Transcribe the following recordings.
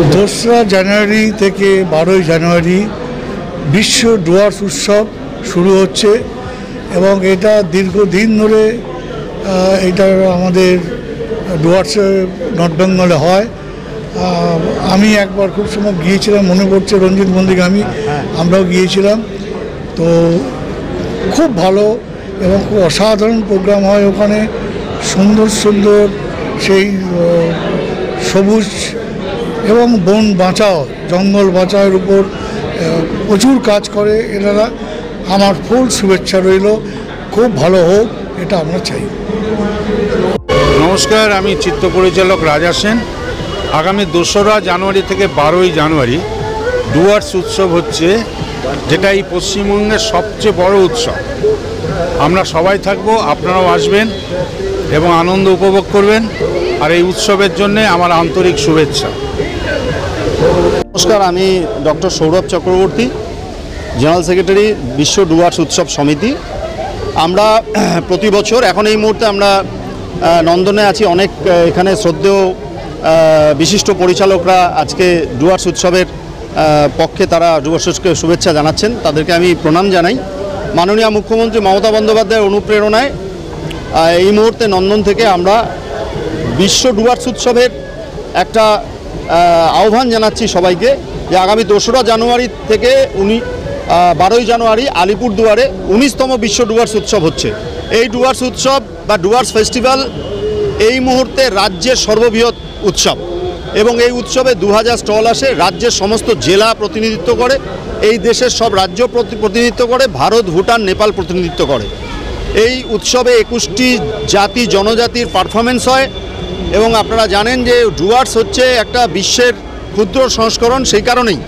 2রা জানুয়ারি থেকে 12ই জানুয়ারি বিশ্ব ডুয়ার্স উৎসব শুরু হচ্ছে এবং এটা দীর্ঘদিন ধরে এটা আমাদের ডুয়ার্সে নর্থ বেঙ্গলে হয়। আমি একবার খুব সময় গিয়েছিলাম, মনে পড়ছে রঞ্জিত মন্দিগামী, আমরাও গিয়েছিলাম। তো খুব ভালো এবং খুব অসাধারণ প্রোগ্রাম হয় ওখানে। সুন্দর সুন্দর সেই সবুজ এবং বন বাঁচাও, জঙ্গল বাঁচাওয়ের উপর প্রচুর কাজ করে এনারা। আমার ফুল শুভেচ্ছা রইল, খুব ভালো হোক, এটা আমরা চাই। নমস্কার, আমি চিত্র পরিচালক রাজা সেন। আগামী 2রা জানুয়ারি থেকে 12ই জানুয়ারি ডুয়ার্স উৎসব হচ্ছে, যেটা এই পশ্চিমবঙ্গের সবচেয়ে বড় উৎসব। আমরা সবাই থাকব, আপনারাও আসবেন এবং আনন্দ উপভোগ করবেন। আর এই উৎসবের জন্যে আমার আন্তরিক শুভেচ্ছা। নমস্কার, আমি doctor Sourav Chakraborty, general secretary বিশ্ব ডুয়ার্স উৎসব সমিতি। আমরা প্রতি বছর, এখন এই মুহূর্তে আমরা নন্দনে আছি, অনেক এখানে শ্রদ্ধেয় বিশিষ্ট পরিচালকরা আজকে ডুয়ার্স উৎসবের পক্ষে তারা ডুয়ার্স উৎসবকে শুভেচ্ছা জানাচ্ছেন, তাদেরকে আমি প্রণাম জানাই। মাননীয় মুখ্যমন্ত্রী মমতা বন্দ্যোপাধ্যায়ের অনুপ্রেরণায় এই মুহূর্তে নন্দন থেকে আমরা বিশ্ব ডুয়ার্স উৎসবের একটা আহ্বান জানাচ্ছি সবাইকে, যে আগামী 2রা জানুয়ারি থেকে 12ই জানুয়ারি আলিপুরদুয়ারে 19তম বিশ্ব ডুয়ার্স উৎসব হচ্ছে। এই ডুয়ার্স উৎসব বা ডুয়ার্স ফেস্টিভ্যাল এই মুহূর্তে রাজ্যের সর্ববৃহৎ উৎসব এবং এই উৎসবে 2000 স্টল আসে। রাজ্যের সমস্ত জেলা প্রতিনিধিত্ব করে, এই দেশের সব রাজ্য প্রতিনিধিত্ব করে, ভারত, ভুটান, নেপাল প্রতিনিধিত্ব করে। এই উৎসবে 21টি জাতি জনজাতির পারফরমেন্স হয় এবং আপনারা জানেন যে ডুয়ার্স হচ্ছে একটা বিশ্বের ক্ষুদ্র সংস্করণ। সেই কারণেই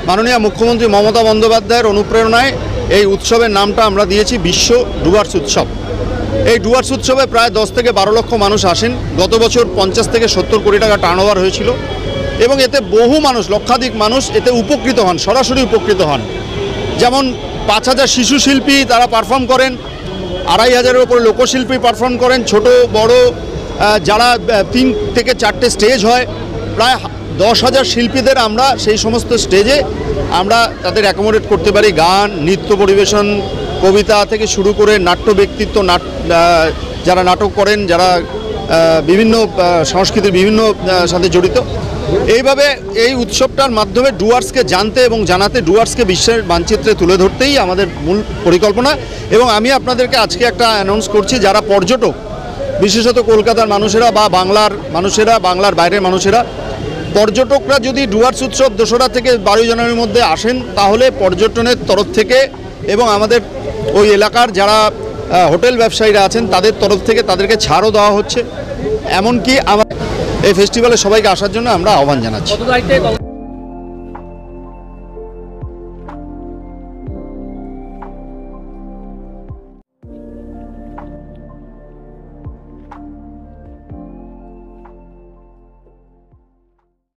মাননীয় মুখ্যমন্ত্রী মমতা বন্দ্যোপাধ্যায়ের অনুপ্রেরণায় এই উৎসবের নামটা আমরা দিয়েছি বিশ্ব ডুয়ার্স উৎসব। এই ডুয়ার্স উৎসবে প্রায় 10 থেকে 12 লক্ষ মানুষ আসেন। গত বছর 50 থেকে 70 কোটি টাকা টার্নওভার হয়েছিল এবং এতে বহু মানুষ, লক্ষাধিক মানুষ এতে উপকৃত হন, সরাসরি উপকৃত হন। যেমন 5000 শিশু শিল্পী তারা পারফর্ম করেন, 2500-এর উপরে লোকশিল্পী পারফর্ম করেন, ছোট বড় যারা 3 থেকে 4টে স্টেজ হয়, প্রায় 10,000 শিল্পীদের আমরা সেই সমস্ত স্টেজে আমরা তাদের অ্যাকোমোডেট করতে পারি। গান, নৃত্য পরিবেশন, কবিতা থেকে শুরু করে নাট্য ব্যক্তিত্ব, যারা নাটক করেন, যারা বিভিন্ন সংস্কৃতির বিভিন্ন সাথে জড়িত। এইভাবে এই উৎসবটার মাধ্যমে ডুয়ার্সকে জানতে এবং জানাতে, ডুয়ার্সকে বিশ্বের মানচিত্রে তুলে ধরতেই আমাদের মূল পরিকল্পনা। এবং আমি আপনাদেরকে আজকে একটা অ্যানাউন্স করছি, যারা পর্যটক, বিশেষত কলকাতার মানুষেরা বা বাংলার মানুষেরা, বাংলার বাইরের মানুষেরা, পর্যটকরা যদি ডুয়ার্স উৎসব 2রা থেকে 12ই জানুয়ারির মধ্যে আসেন, তাহলে পর্যটনের তরফ থেকে এবং আমাদের ওই এলাকার যারা হোটেল ব্যবসায়ীরা আছেন তাদের তরফ থেকে তাদেরকে ছাড়ও দেওয়া হচ্ছে। এমনকি আমার এই ফেস্টিভ্যালে সবাইকে আসার জন্য আমরা আহ্বান জানাচ্ছি।